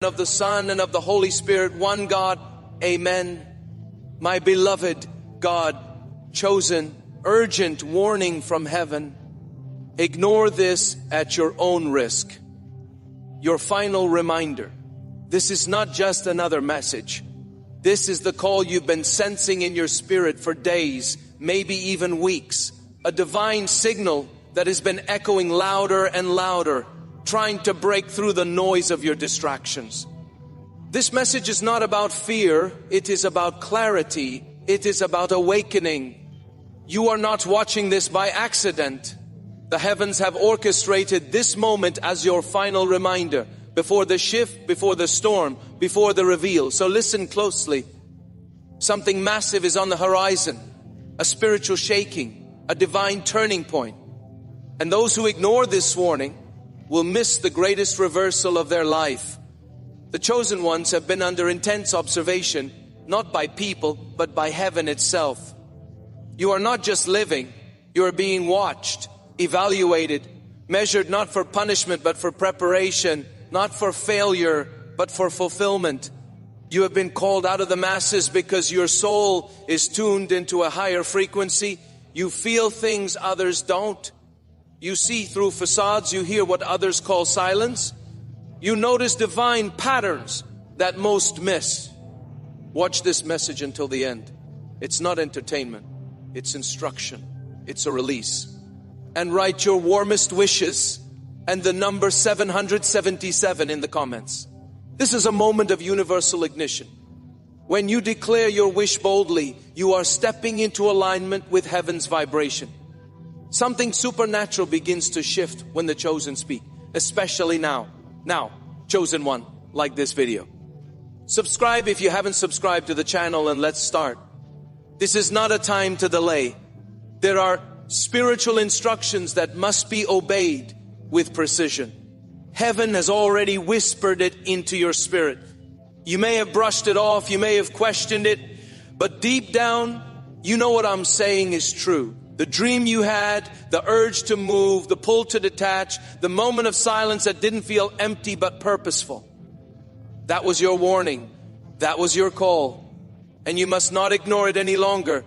of the Son and of the Holy Spirit, one God, amen. My beloved God, chosen, urgent warning from heaven. Ignore this at your own risk. Your final reminder. This is not just another message. This is the call you've been sensing in your spirit for days, maybe even weeks. A divine signal that has been echoing louder and louder, trying to break through the noise of your distractions. This message is not about fear, it is about clarity, it is about awakening. You are not watching this by accident. The heavens have orchestrated this moment as your final reminder, before the shift, before the storm, before the reveal. So listen closely. Something massive is on the horizon, a spiritual shaking, a divine turning point. And those who ignore this warning will miss the greatest reversal of their life. The chosen ones have been under intense observation, not by people, but by heaven itself. You are not just living, you are being watched, evaluated, measured not for punishment, but for preparation, not for failure, but for fulfillment. You have been called out of the masses because your soul is tuned into a higher frequency. You feel things others don't. You see through facades, you hear what others call silence. You notice divine patterns that most miss. Watch this message until the end. It's not entertainment, it's instruction, it's a release. And write your warmest wishes and the number 777 in the comments. This is a moment of universal ignition. When you declare your wish boldly, you are stepping into alignment with heaven's vibration. Something supernatural begins to shift when the chosen speak, especially now. Now, chosen one, like this video. Subscribe if you haven't subscribed to the channel, and let's start. This is not a time to delay. There are spiritual instructions that must be obeyed with precision. Heaven has already whispered it into your spirit. You may have brushed it off, you may have questioned it, but deep down, you know what I'm saying is true. The dream you had, the urge to move, the pull to detach, the moment of silence that didn't feel empty but purposeful. That was your warning. That was your call. And you must not ignore it any longer.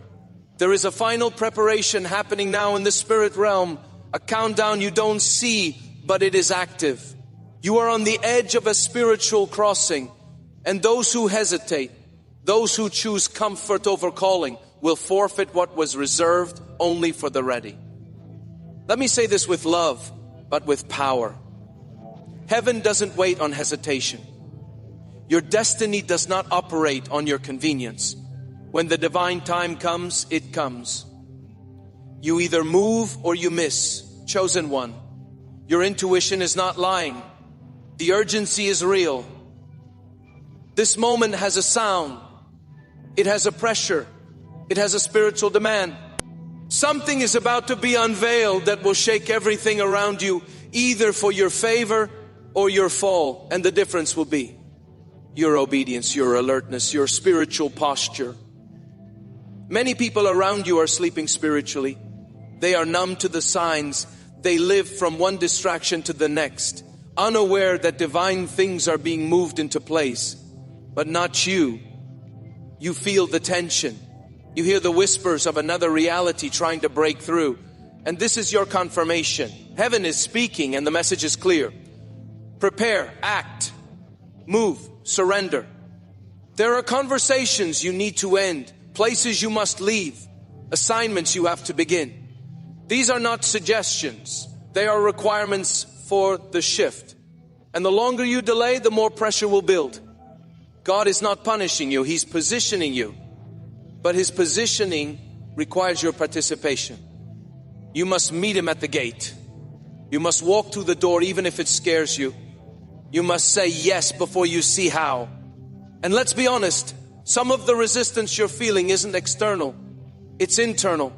There is a final preparation happening now in the spirit realm. A countdown you don't see, but it is active. You are on the edge of a spiritual crossing. And those who hesitate, those who choose comfort over calling, will forfeit what was reserved only for the ready. Let me say this with love, but with power. Heaven doesn't wait on hesitation. Your destiny does not operate on your convenience. When the divine time comes, it comes. You either move or you miss. Chosen one. Your intuition is not lying. The urgency is real. This moment has a sound. It has a pressure. It has a spiritual demand. Something is about to be unveiled that will shake everything around you, either for your favor or your fall. And the difference will be your obedience, your alertness, your spiritual posture. Many people around you are sleeping spiritually. They are numb to the signs. They live from one distraction to the next, unaware that divine things are being moved into place. But not you. You feel the tension. You hear the whispers of another reality trying to break through. And this is your confirmation. Heaven is speaking and the message is clear. Prepare, act, move, surrender. There are conversations you need to end, places you must leave, assignments you have to begin. These are not suggestions. They are requirements for the shift. And the longer you delay, the more pressure will build. God is not punishing you, He's positioning you. But His positioning requires your participation. You must meet Him at the gate. You must walk through the door even if it scares you. You must say yes before you see how. And let's be honest, some of the resistance you're feeling isn't external. It's internal.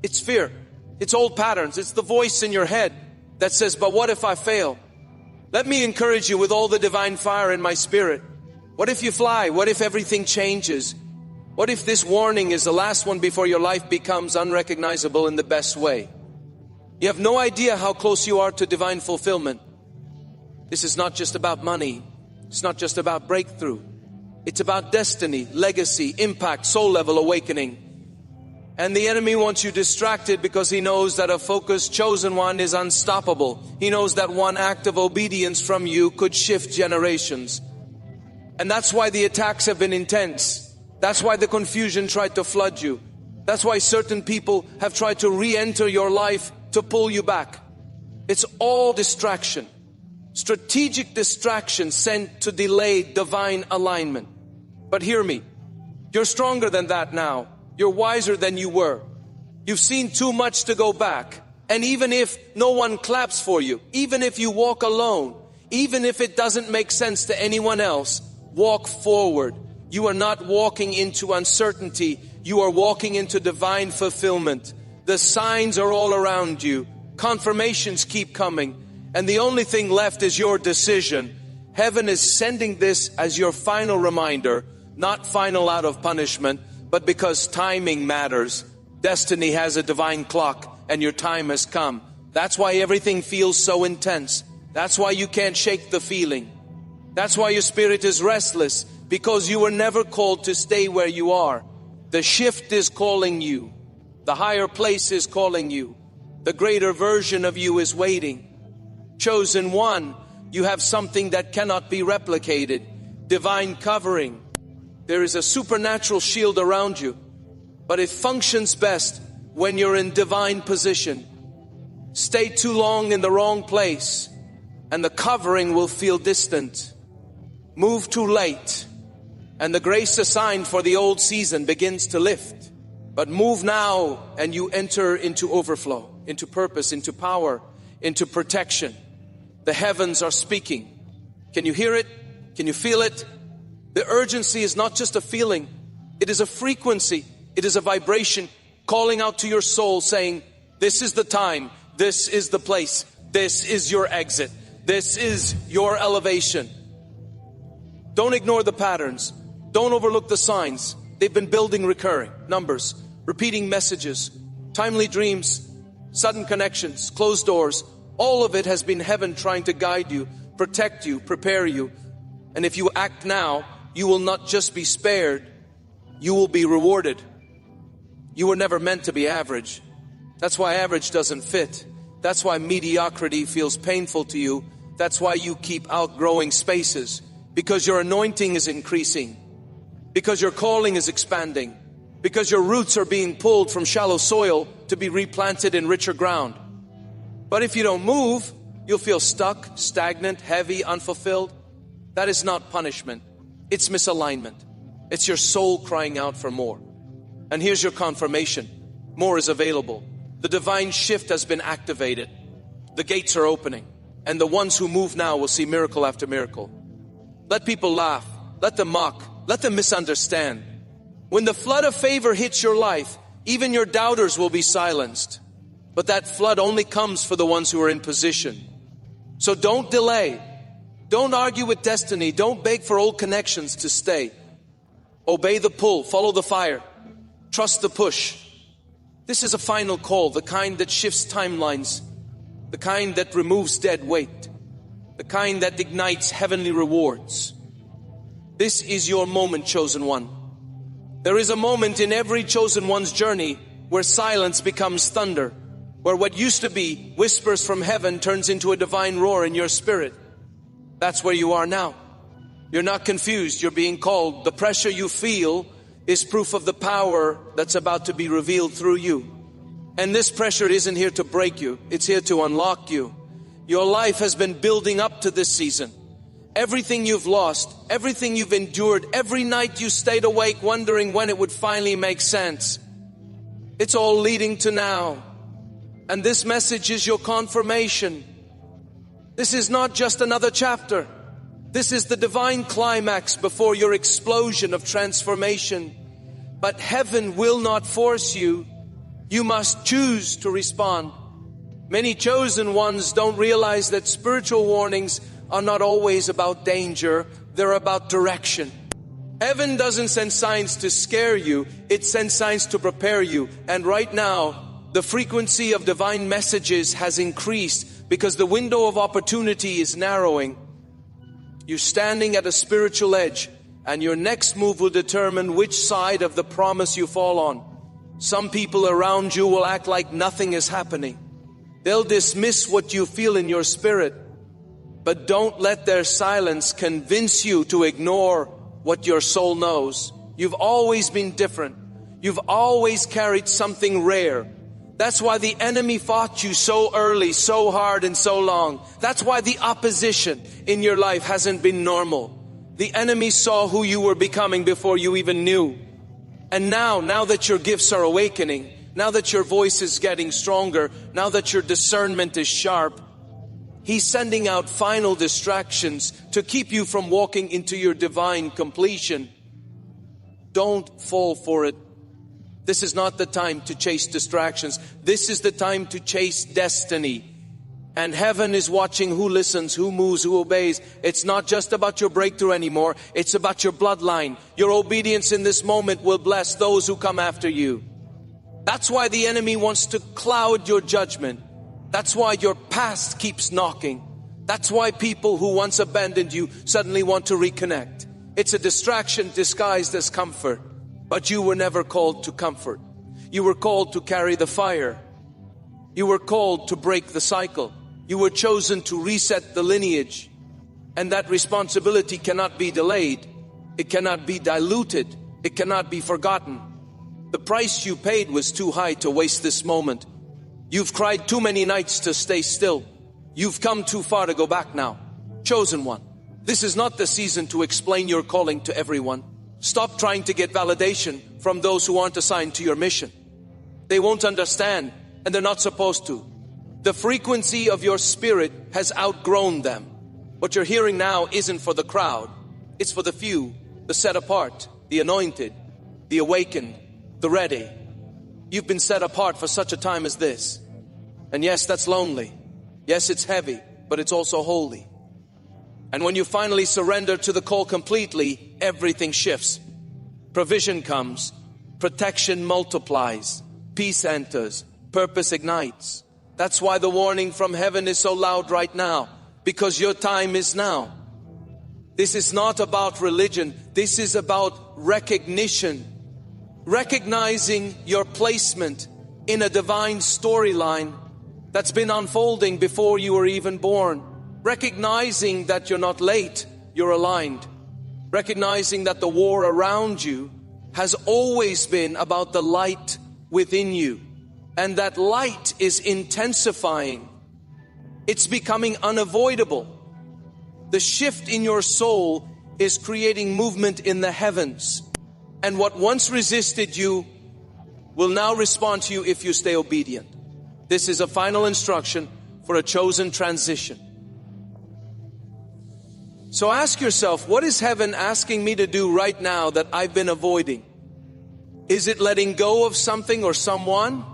It's fear. It's old patterns. It's the voice in your head that says, but what if I fail? Let me encourage you with all the divine fire in my spirit. What if you fly? What if everything changes? What if this warning is the last one before your life becomes unrecognizable in the best way? You have no idea how close you are to divine fulfillment. This is not just about money. It's not just about breakthrough. It's about destiny, legacy, impact, soul level awakening. And the enemy wants you distracted because he knows that a focused chosen one is unstoppable. He knows that one act of obedience from you could shift generations. And that's why the attacks have been intense. That's why the confusion tried to flood you. That's why certain people have tried to re-enter your life to pull you back. It's all distraction. Strategic distraction sent to delay divine alignment. But hear me, you're stronger than that now. You're wiser than you were. You've seen too much to go back. And even if no one claps for you, even if you walk alone, even if it doesn't make sense to anyone else, walk forward. You are not walking into uncertainty. You are walking into divine fulfillment. The signs are all around you. Confirmations keep coming. And the only thing left is your decision. Heaven is sending this as your final reminder, not final out of punishment, but because timing matters. Destiny has a divine clock and your time has come. That's why everything feels so intense. That's why you can't shake the feeling. That's why your spirit is restless, because you were never called to stay where you are. The shift is calling you. The higher place is calling you. The greater version of you is waiting. Chosen one, you have something that cannot be replicated. Divine covering. There is a supernatural shield around you, but it functions best when you're in divine position. Stay too long in the wrong place and the covering will feel distant. Move too late and the grace assigned for the old season begins to lift. But move now and you enter into overflow, into purpose, into power, into protection. The heavens are speaking. Can you hear it? Can you feel it? The urgency is not just a feeling. It is a frequency. It is a vibration calling out to your soul saying, this is the time. This is the place. This is your exit. This is your elevation. Don't ignore the patterns. Don't overlook the signs. They've been building recurring numbers, repeating messages, timely dreams, sudden connections, closed doors. All of it has been heaven trying to guide you, protect you, prepare you. And if you act now, you will not just be spared, you will be rewarded. You were never meant to be average. That's why average doesn't fit. That's why mediocrity feels painful to you. That's why you keep outgrowing spaces. Because your anointing is increasing. Because your calling is expanding. Because your roots are being pulled from shallow soil to be replanted in richer ground. But if you don't move, you'll feel stuck, stagnant, heavy, unfulfilled. That is not punishment. It's misalignment. It's your soul crying out for more. And here's your confirmation. More is available. The divine shift has been activated. The gates are opening. And the ones who move now will see miracle after miracle. Let people laugh. Let them mock. Let them misunderstand. When the flood of favor hits your life, even your doubters will be silenced. But that flood only comes for the ones who are in position. So don't delay. Don't argue with destiny. Don't beg for old connections to stay. Obey the pull. Follow the fire. Trust the push. This is a final call, the kind that shifts timelines, the kind that removes dead weight, the kind that ignites heavenly rewards. This is your moment, chosen one. There is a moment in every chosen one's journey where silence becomes thunder, where what used to be whispers from heaven turns into a divine roar in your spirit. That's where you are now. You're not confused. You're being called. The pressure you feel is proof of the power that's about to be revealed through you. And this pressure isn't here to break you. It's here to unlock you. Your life has been building up to this season. Everything you've lost, everything you've endured, every night you stayed awake wondering when it would finally make sense. It's all leading to now. And this message is your confirmation. This is not just another chapter. This is the divine climax before your explosion of transformation. But heaven will not force you. You must choose to respond. Many chosen ones don't realize that spiritual warnings are not always about danger. They're about direction. Heaven doesn't send signs to scare you. It sends signs to prepare you. And right now, the frequency of divine messages has increased because the window of opportunity is narrowing. You're standing at a spiritual edge, and your next move will determine which side of the promise you fall on. Some people around you will act like nothing is happening. They'll dismiss what you feel in your spirit. But don't let their silence convince you to ignore what your soul knows. You've always been different. You've always carried something rare. That's why the enemy fought you so early, so hard, and so long. That's why the opposition in your life hasn't been normal. The enemy saw who you were becoming before you even knew. And now that your gifts are awakening, now that your voice is getting stronger, now that your discernment is sharp, he's sending out final distractions to keep you from walking into your divine completion. Don't fall for it. This is not the time to chase distractions. This is the time to chase destiny. And heaven is watching who listens, who moves, who obeys. It's not just about your breakthrough anymore. It's about your bloodline. Your obedience in this moment will bless those who come after you. That's why the enemy wants to cloud your judgment. That's why your past keeps knocking. That's why people who once abandoned you suddenly want to reconnect. It's a distraction disguised as comfort. But you were never called to comfort. You were called to carry the fire. You were called to break the cycle. You were chosen to reset the lineage. And that responsibility cannot be delayed. It cannot be diluted. It cannot be forgotten. The price you paid was too high to waste this moment. You've cried too many nights to stay still. You've come too far to go back now. Chosen one. This is not the season to explain your calling to everyone. Stop trying to get validation from those who aren't assigned to your mission. They won't understand, and they're not supposed to. The frequency of your spirit has outgrown them. What you're hearing now isn't for the crowd. It's for the few, the set apart, the anointed, the awakened, the ready. You've been set apart for such a time as this. And yes, that's lonely. Yes, it's heavy, but it's also holy. And when you finally surrender to the call completely, everything shifts. Provision comes, protection multiplies, peace enters, purpose ignites. That's why the warning from heaven is so loud right now, because your time is now. This is not about religion. This is about recognition. Recognizing your placement in a divine storyline that's been unfolding before you were even born. Recognizing that you're not late, you're aligned. Recognizing that the war around you has always been about the light within you. And that light is intensifying. It's becoming unavoidable. The shift in your soul is creating movement in the heavens. And what once resisted you will now respond to you if you stay obedient. This is a final instruction for a chosen transition. So ask yourself, what is heaven asking me to do right now that I've been avoiding? Is it letting go of something or someone?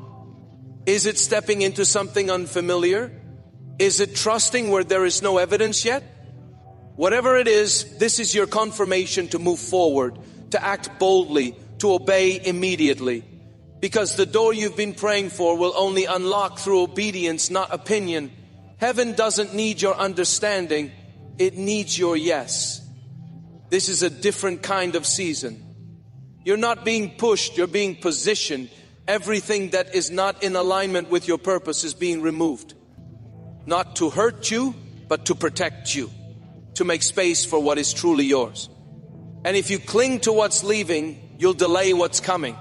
Is it stepping into something unfamiliar? Is it trusting where there is no evidence yet? Whatever it is, this is your confirmation to move forward, to act boldly, to obey immediately. Because the door you've been praying for will only unlock through obedience, not opinion. Heaven doesn't need your understanding. It needs your yes. This is a different kind of season. You're not being pushed, you're being positioned. Everything that is not in alignment with your purpose is being removed. Not to hurt you, but to protect you. To make space for what is truly yours. And if you cling to what's leaving, you'll delay what's coming.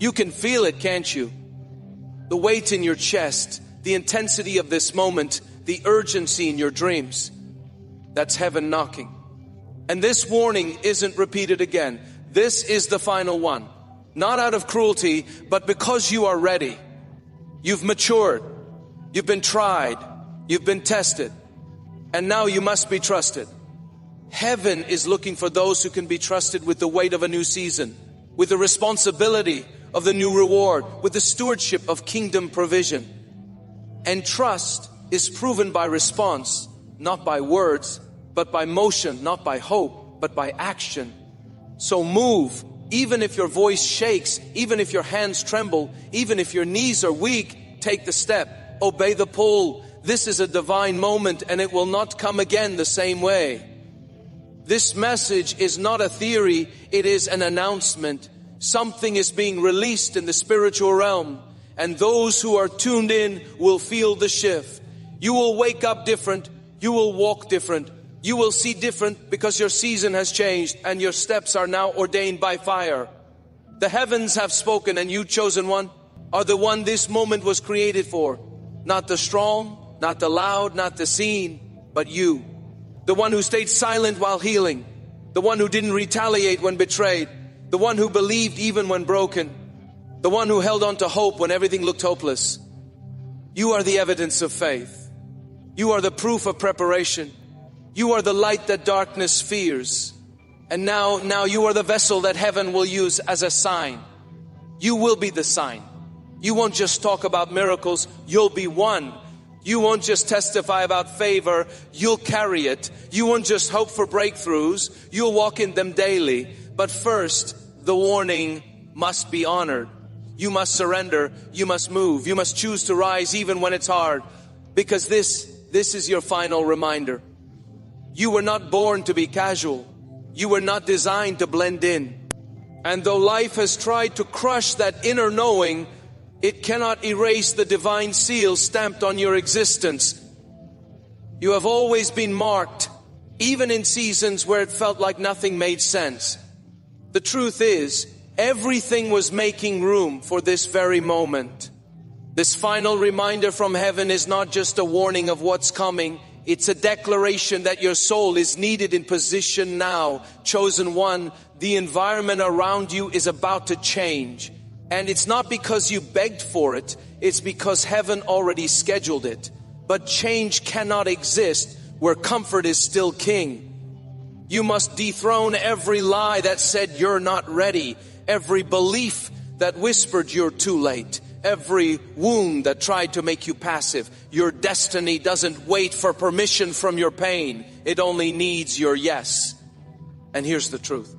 You can feel it, can't you? The weight in your chest, the intensity of this moment, the urgency in your dreams. That's heaven knocking. And this warning isn't repeated again. This is the final one. Not out of cruelty, but because you are ready. You've matured. You've been tried. You've been tested. And now you must be trusted. Heaven is looking for those who can be trusted with the weight of a new season, with the responsibility of the new reward, with the stewardship of kingdom provision. And trust is proven by response, not by words, but by motion, not by hope, but by action. So move, even if your voice shakes, even if your hands tremble, even if your knees are weak, take the step, obey the pull. This is a divine moment and it will not come again the same way. This message is not a theory, it is an announcement. Something is being released in the spiritual realm, and those who are tuned in will feel the shift. You will wake up different, you will walk different, you will see different because your season has changed and your steps are now ordained by fire. The heavens have spoken, and you, chosen one, are the one this moment was created for. Not the strong, not the loud, not the seen, but you. The one who stayed silent while healing. The one who didn't retaliate when betrayed. The one who believed even when broken. The one who held on to hope when everything looked hopeless. You are the evidence of faith. You are the proof of preparation. You are the light that darkness fears. And now you are the vessel that heaven will use as a sign. You will be the sign. You won't just talk about miracles, you'll be one. You won't just testify about favor, you'll carry it. You won't just hope for breakthroughs, you'll walk in them daily. But first, the warning must be honored. You must surrender, you must move, you must choose to rise even when it's hard. Because this is your final reminder. You were not born to be casual. You were not designed to blend in. And though life has tried to crush that inner knowing, it cannot erase the divine seal stamped on your existence. You have always been marked, even in seasons where it felt like nothing made sense. The truth is, everything was making room for this very moment. This final reminder from heaven is not just a warning of what's coming. It's a declaration that your soul is needed in position now. Chosen one, the environment around you is about to change. And it's not because you begged for it. It's because heaven already scheduled it. But change cannot exist where comfort is still king. You must dethrone every lie that said you're not ready. Every belief that whispered you're too late. Every wound that tried to make you passive. Your destiny doesn't wait for permission from your pain. It only needs your yes. And here's the truth.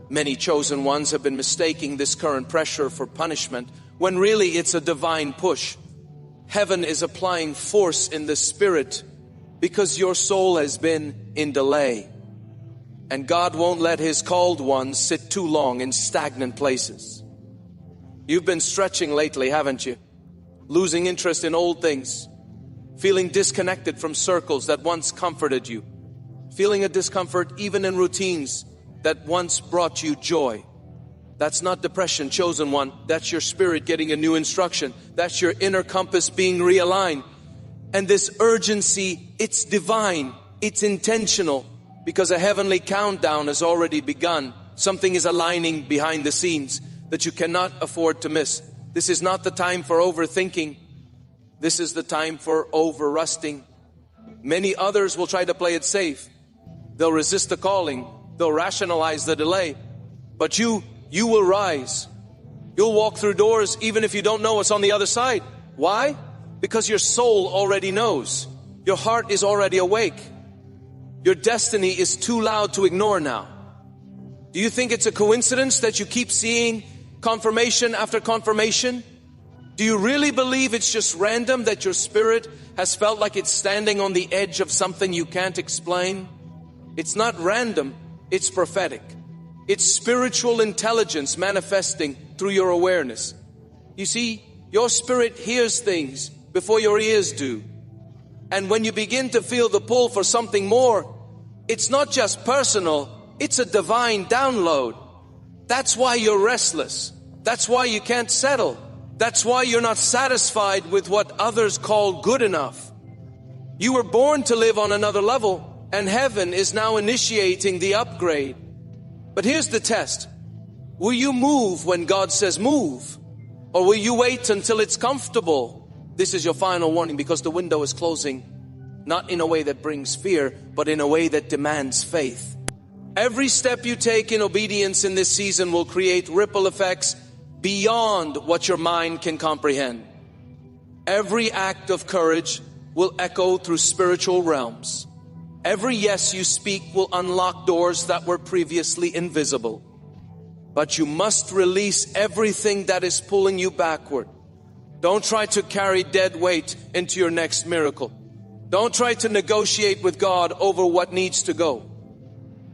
Many chosen ones have been mistaking this current pressure for punishment, when really it's a divine push. Heaven is applying force in the spirit because your soul has been in delay. And God won't let His called ones sit too long in stagnant places. You've been stretching lately, haven't you? Losing interest in old things. Feeling disconnected from circles that once comforted you. Feeling a discomfort even in routines that once brought you joy. That's not depression, chosen one. That's your spirit getting a new instruction. That's your inner compass being realigned. And this urgency, it's divine. It's intentional. Because a heavenly countdown has already begun. Something is aligning behind the scenes that you cannot afford to miss. This is not the time for overthinking. This is the time for over-rusting. Many others will try to play it safe. They'll resist the calling. They'll rationalize the delay. But you will rise. You'll walk through doors even if you don't know what's on the other side. Why? Because your soul already knows. Your heart is already awake. Your destiny is too loud to ignore now. Do you think it's a coincidence that you keep seeing confirmation after confirmation? Do you really believe it's just random that your spirit has felt like it's standing on the edge of something you can't explain? It's not random. It's prophetic. It's spiritual intelligence manifesting through your awareness. You see, your spirit hears things before your ears do. And when you begin to feel the pull for something more, it's not just personal, it's a divine download. That's why you're restless. That's why you can't settle. That's why you're not satisfied with what others call good enough. You were born to live on another level. And heaven is now initiating the upgrade. But here's the test. Will you move when God says move? Or will you wait until it's comfortable? This is your final warning because the window is closing. Not in a way that brings fear, but in a way that demands faith. Every step you take in obedience in this season will create ripple effects beyond what your mind can comprehend. Every act of courage will echo through spiritual realms. Every yes you speak will unlock doors that were previously invisible. But you must release everything that is pulling you backward. Don't try to carry dead weight into your next miracle. Don't try to negotiate with God over what needs to go.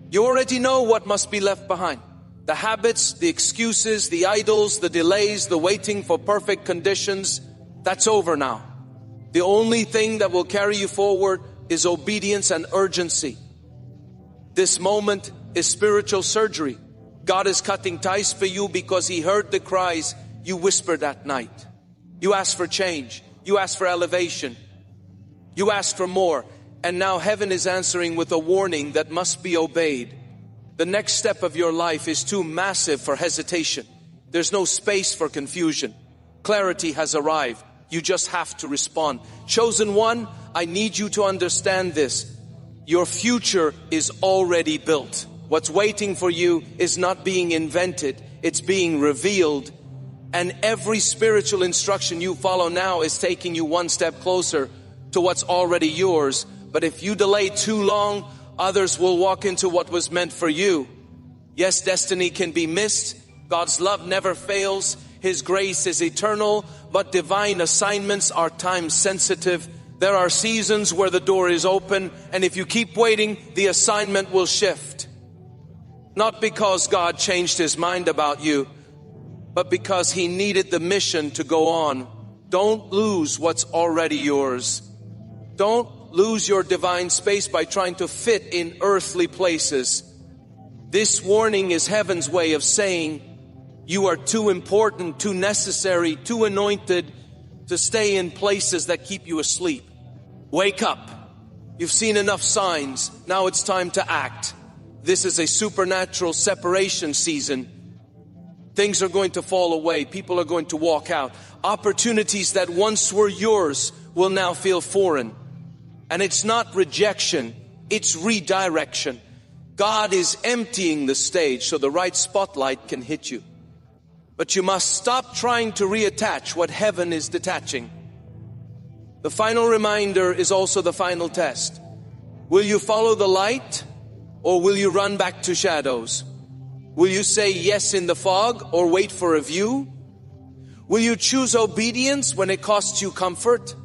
You already know what must be left behind. The habits, the excuses, the idols, the delays, the waiting for perfect conditions, that's over now. The only thing that will carry you forward is obedience and urgency. This moment is spiritual surgery. God is cutting ties for you because He heard the cries you whispered that night. You asked for change. You asked for elevation. You asked for more. And now heaven is answering with a warning that must be obeyed. The next step of your life is too massive for hesitation. There's no space for confusion. Clarity has arrived. You just have to respond. Chosen one, I need you to understand this. Your future is already built. What's waiting for you is not being invented. It's being revealed. And every spiritual instruction you follow now is taking you one step closer to what's already yours. But if you delay too long, others will walk into what was meant for you. Yes, destiny can be missed. God's love never fails. His grace is eternal, but divine assignments are time sensitive. There are seasons where the door is open, and if you keep waiting, the assignment will shift. Not because God changed His mind about you, but because He needed the mission to go on. Don't lose what's already yours. Don't lose your divine space by trying to fit in earthly places. This warning is heaven's way of saying you are too important, too necessary, too anointed to stay in places that keep you asleep. Wake up. You've seen enough signs. Now it's time to act. This is a supernatural separation season. Things are going to fall away. People are going to walk out. Opportunities that once were yours will now feel foreign. And it's not rejection, it's redirection. God is emptying the stage so the right spotlight can hit you. But you must stop trying to reattach what heaven is detaching. The final reminder is also the final test. Will you follow the light or will you run back to shadows? Will you say yes in the fog or wait for a view? Will you choose obedience when it costs you comfort?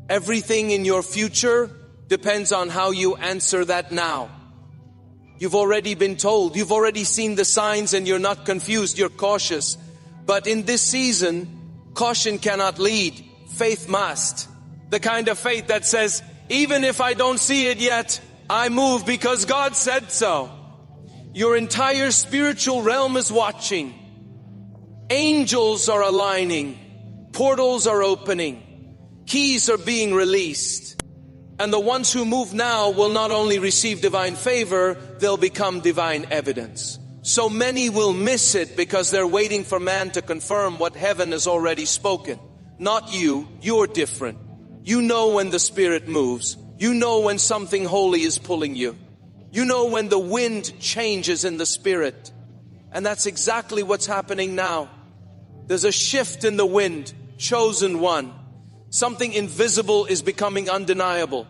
Everything in your future depends on how you answer that now. You've already been told, you've already seen the signs and you're not confused, you're cautious. But in this season, caution cannot lead, faith must. The kind of faith that says, even if I don't see it yet, I move because God said so. Your entire spiritual realm is watching. Angels are aligning. Portals are opening. Keys are being released. And the ones who move now will not only receive divine favor, they'll become divine evidence. So many will miss it because they're waiting for man to confirm what heaven has already spoken. Not you. You're different. You know when the Spirit moves. You know when something holy is pulling you. You know when the wind changes in the Spirit. And that's exactly what's happening now. There's a shift in the wind. Chosen one. Something invisible is becoming undeniable.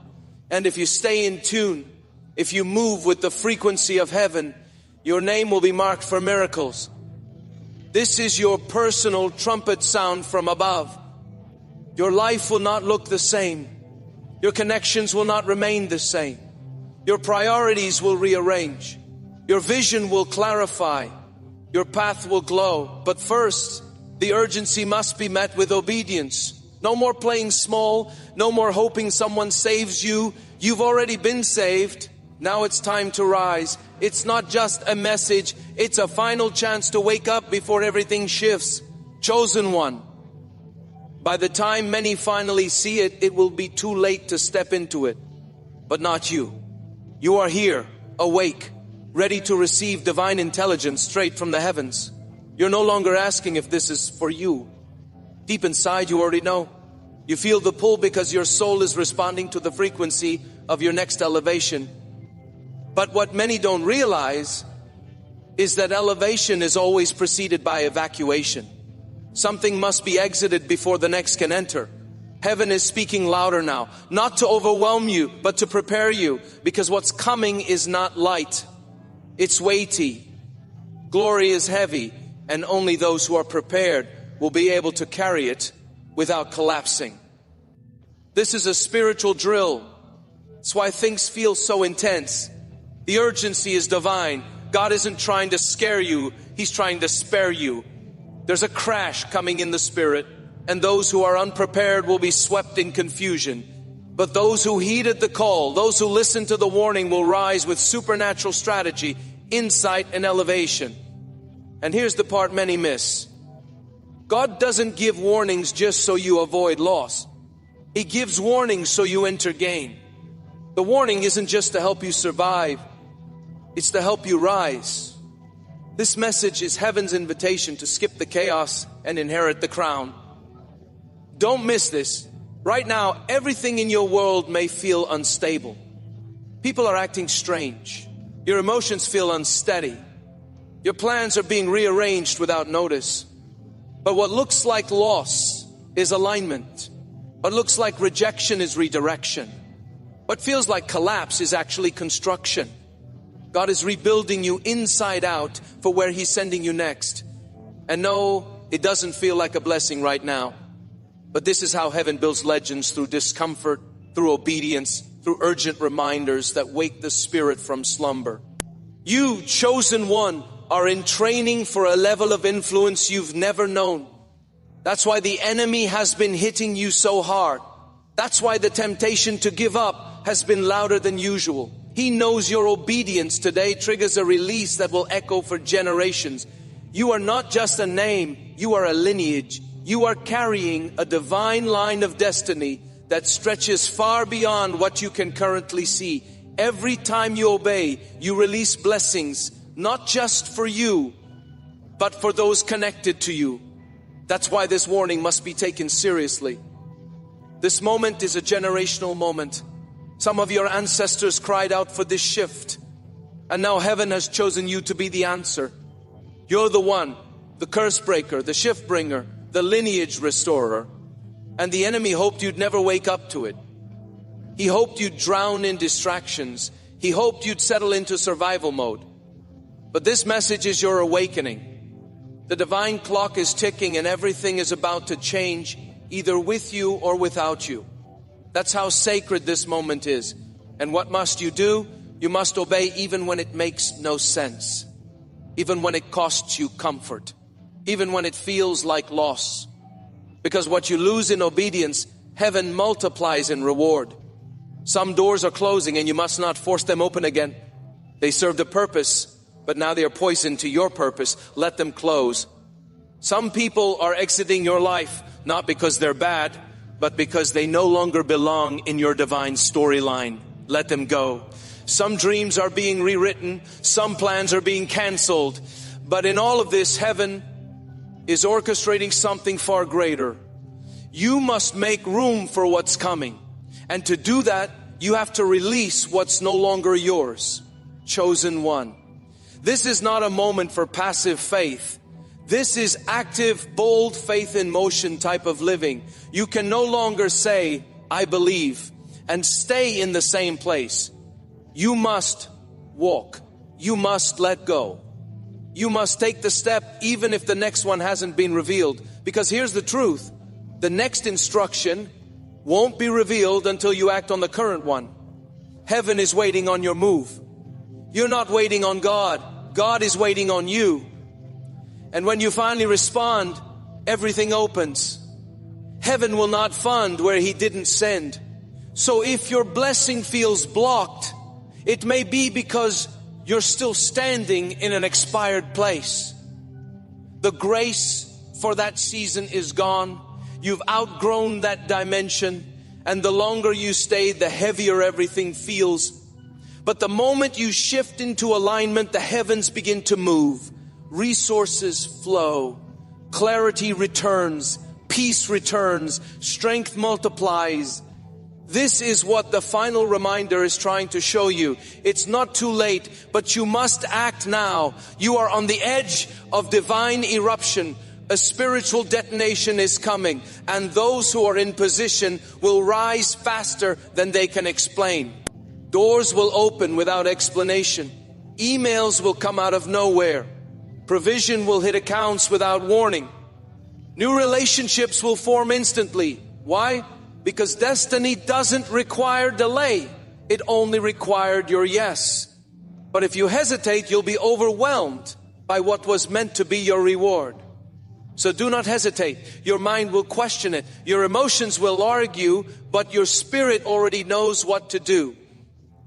And if you stay in tune, if you move with the frequency of heaven, your name will be marked for miracles. This is your personal trumpet sound from above. Your life will not look the same. Your connections will not remain the same. Your priorities will rearrange. Your vision will clarify. Your path will glow. But first, the urgency must be met with obedience. No more playing small. No more hoping someone saves you. You've already been saved. Now it's time to rise. It's not just a message. It's a final chance to wake up before everything shifts. Chosen one. By the time many finally see it, it will be too late to step into it. But not you. You are here, awake, ready to receive divine intelligence straight from the heavens. You're no longer asking if this is for you. Deep inside, you already know. You feel the pull because your soul is responding to the frequency of your next elevation. But what many don't realize is that elevation is always preceded by evacuation. Something must be exited before the next can enter. Heaven is speaking louder now, not to overwhelm you, but to prepare you, because what's coming is not light. It's weighty. Glory is heavy, and only those who are prepared will be able to carry it without collapsing. This is a spiritual drill. That's why things feel so intense. The urgency is divine. God isn't trying to scare you. He's trying to spare you. There's a crash coming in the spirit, and those who are unprepared will be swept in confusion. But those who heeded the call, those who listened to the warning, will rise with supernatural strategy, insight, and elevation. And here's the part many miss. God doesn't give warnings just so you avoid loss. He gives warnings so you enter gain. The warning isn't just to help you survive. It's to help you rise. This message is heaven's invitation to skip the chaos and inherit the crown. Don't miss this. Right now, everything in your world may feel unstable. People are acting strange. Your emotions feel unsteady. Your plans are being rearranged without notice. But what looks like loss is alignment. What looks like rejection is redirection. What feels like collapse is actually construction. God is rebuilding you inside out for where He's sending you next. And no, it doesn't feel like a blessing right now. But this is how heaven builds legends, through discomfort, through obedience, through urgent reminders that wake the spirit from slumber. You, chosen one, are in training for a level of influence you've never known. That's why the enemy has been hitting you so hard. That's why the temptation to give up has been louder than usual. He knows your obedience today triggers a release that will echo for generations. You are not just a name, you are a lineage. You are carrying a divine line of destiny that stretches far beyond what you can currently see. Every time you obey, you release blessings, not just for you, but for those connected to you. That's why this warning must be taken seriously. This moment is a generational moment. Some of your ancestors cried out for this shift, and now heaven has chosen you to be the answer. You're the one, the curse breaker, the shift bringer, the lineage restorer. And the enemy hoped you'd never wake up to it. He hoped you'd drown in distractions. He hoped you'd settle into survival mode. But this message is your awakening. The divine clock is ticking and everything is about to change, either with you or without you. That's how sacred this moment is. And what must you do? You must obey even when it makes no sense. Even when it costs you comfort. Even when it feels like loss. Because what you lose in obedience, heaven multiplies in reward. Some doors are closing and you must not force them open again. They served a purpose, but now they are poison to your purpose. Let them close. Some people are exiting your life, not because they're bad, but because they no longer belong in your divine storyline. Let them go. Some dreams are being rewritten. Some plans are being canceled. But in all of this, heaven is orchestrating something far greater. You must make room for what's coming. And to do that, you have to release what's no longer yours. Chosen one. This is not a moment for passive faith. This is active, bold faith in motion type of living. You can no longer say, I believe, and stay in the same place. You must walk. You must let go. You must take the step even if the next one hasn't been revealed. Because here's the truth. The next instruction won't be revealed until you act on the current one. Heaven is waiting on your move. You're not waiting on God. God is waiting on you. And when you finally respond, everything opens. Heaven will not fund where He didn't send. So if your blessing feels blocked, it may be because you're still standing in an expired place. The grace for that season is gone. You've outgrown that dimension. And the longer you stay, the heavier everything feels. But the moment you shift into alignment, the heavens begin to move. Resources flow. Clarity returns. Peace returns. Strength multiplies. This is what the final reminder is trying to show you. It's not too late, but you must act now. You are on the edge of divine eruption. A spiritual detonation is coming, and those who are in position will rise faster than they can explain. Doors will open without explanation. Emails will come out of nowhere. Provision will hit accounts without warning. New relationships will form instantly. Why? Because destiny doesn't require delay. It only required your yes. But if you hesitate, you'll be overwhelmed by what was meant to be your reward. So do not hesitate. Your mind will question it. Your emotions will argue, but your spirit already knows what to do.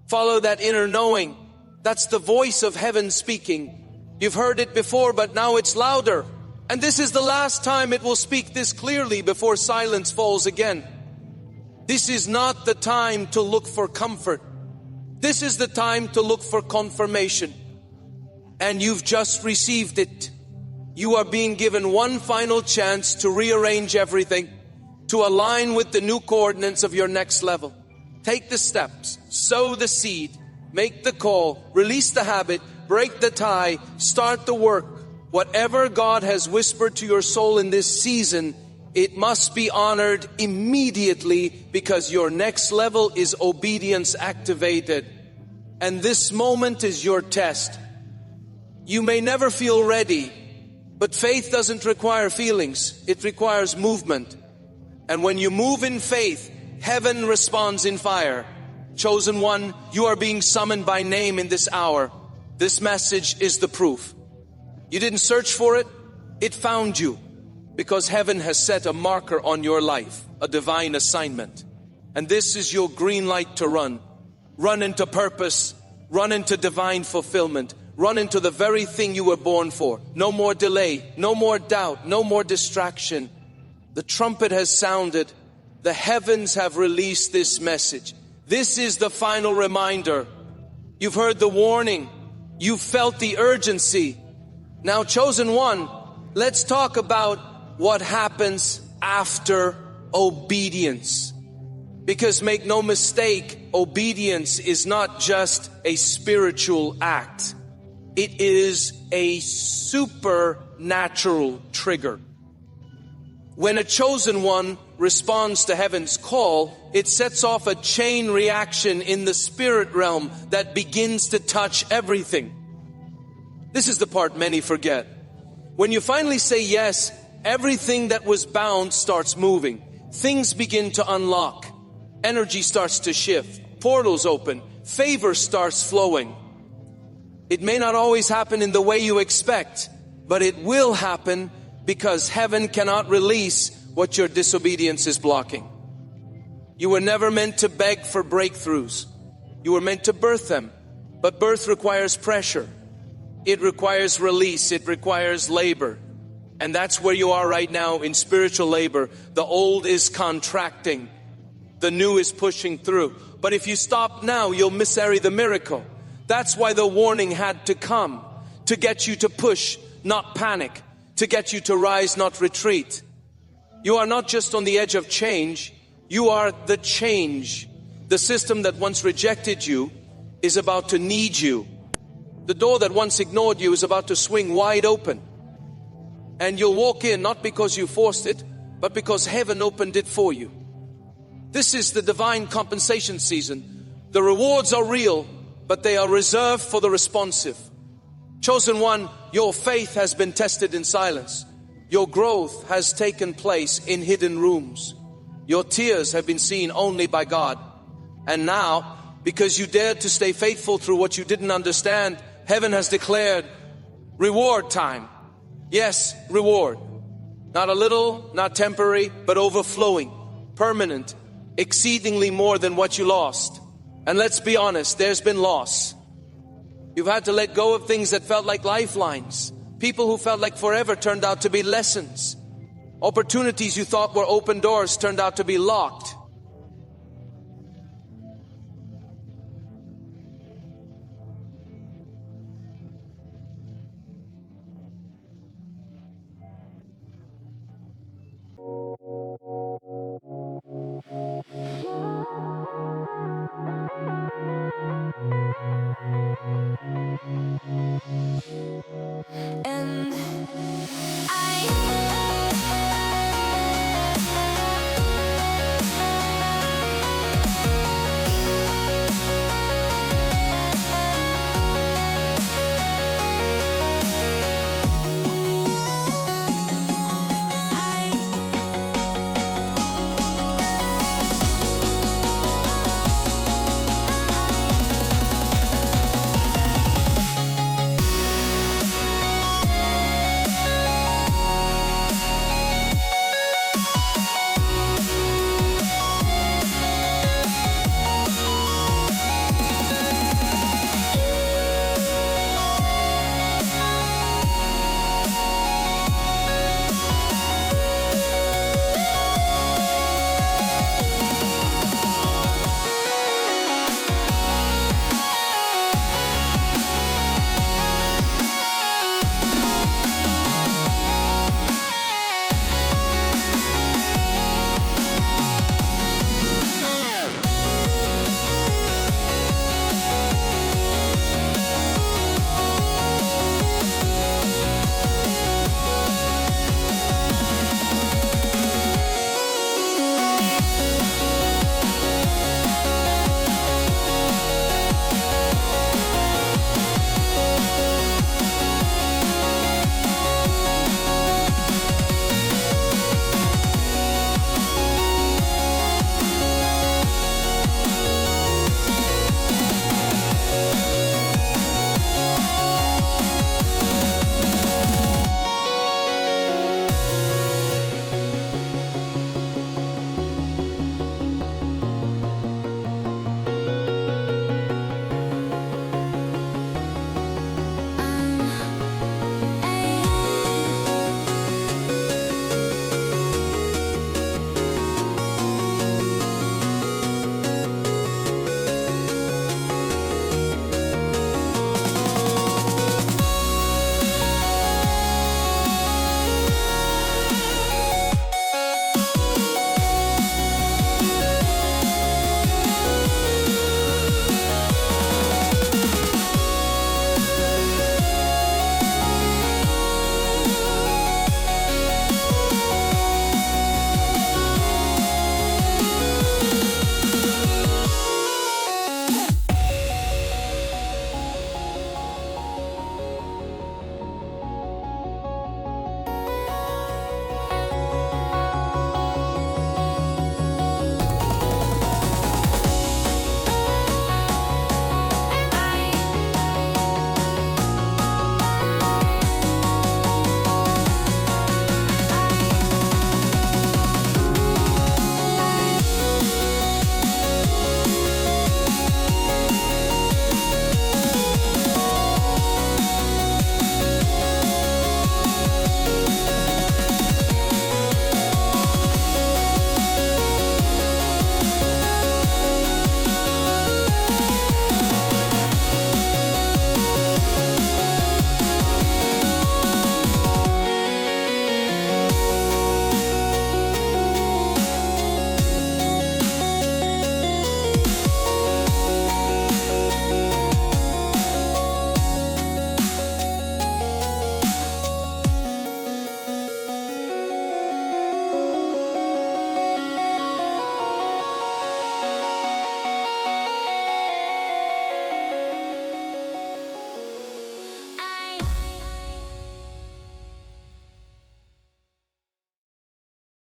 Follow that inner knowing. That's the voice of heaven speaking. You've heard it before, but now it's louder. And this is the last time it will speak this clearly before silence falls again. This is not the time to look for comfort. This is the time to look for confirmation. And you've just received it. You are being given one final chance to rearrange everything, to align with the new coordinates of your next level. Take the steps, sow the seed, make the call, release the habit, break the tie, start the work. Whatever God has whispered to your soul in this season, it must be honored immediately, because your next level is obedience activated. And this moment is your test. You may never feel ready, but faith doesn't require feelings. It requires movement. And when you move in faith, heaven responds in fire. Chosen one, you are being summoned by name in this hour. This message is the proof. You didn't search for it. It found you, because heaven has set a marker on your life, a divine assignment. And this is your green light to run. Run into purpose. Run into divine fulfillment. Run into the very thing you were born for. No more delay, no more doubt, no more distraction. The trumpet has sounded. The heavens have released this message. This is the final reminder. You've heard the warning. You've felt the urgency. Now, chosen one, let's talk about what happens after obedience. Because make no mistake, obedience is not just a spiritual act. It is a supernatural trigger. When a chosen one responds to heaven's call, it sets off a chain reaction in the spirit realm that begins to touch everything. This is the part many forget. When you finally say yes, everything that was bound starts moving. Things begin to unlock. Energy starts to shift. Portals open. Favor starts flowing. It may not always happen in the way you expect, but it will happen, because heaven cannot release what your disobedience is blocking. You were never meant to beg for breakthroughs. You were meant to birth them. But birth requires pressure. It requires release. It requires labor. And that's where you are right now in spiritual labor. The old is contracting. The new is pushing through. But if you stop now, you'll miss the miracle. That's why the warning had to come, to get you to push, not panic, to get you to rise, not retreat. You are not just on the edge of change, you are the change. The system that once rejected you is about to need you. The door that once ignored you is about to swing wide open. And you'll walk in not because you forced it, but because heaven opened it for you. This is the divine compensation season. The rewards are real, but they are reserved for the responsive. Chosen one, your faith has been tested in silence. Your growth has taken place in hidden rooms. Your tears have been seen only by God. And now, because you dared to stay faithful through what you didn't understand, heaven has declared reward time. Yes, reward. Not a little, not temporary, but overflowing, permanent, exceedingly more than what you lost. And let's be honest, there's been loss. You've had to let go of things that felt like lifelines. People who felt like forever turned out to be lessons. Opportunities you thought were open doors turned out to be locked.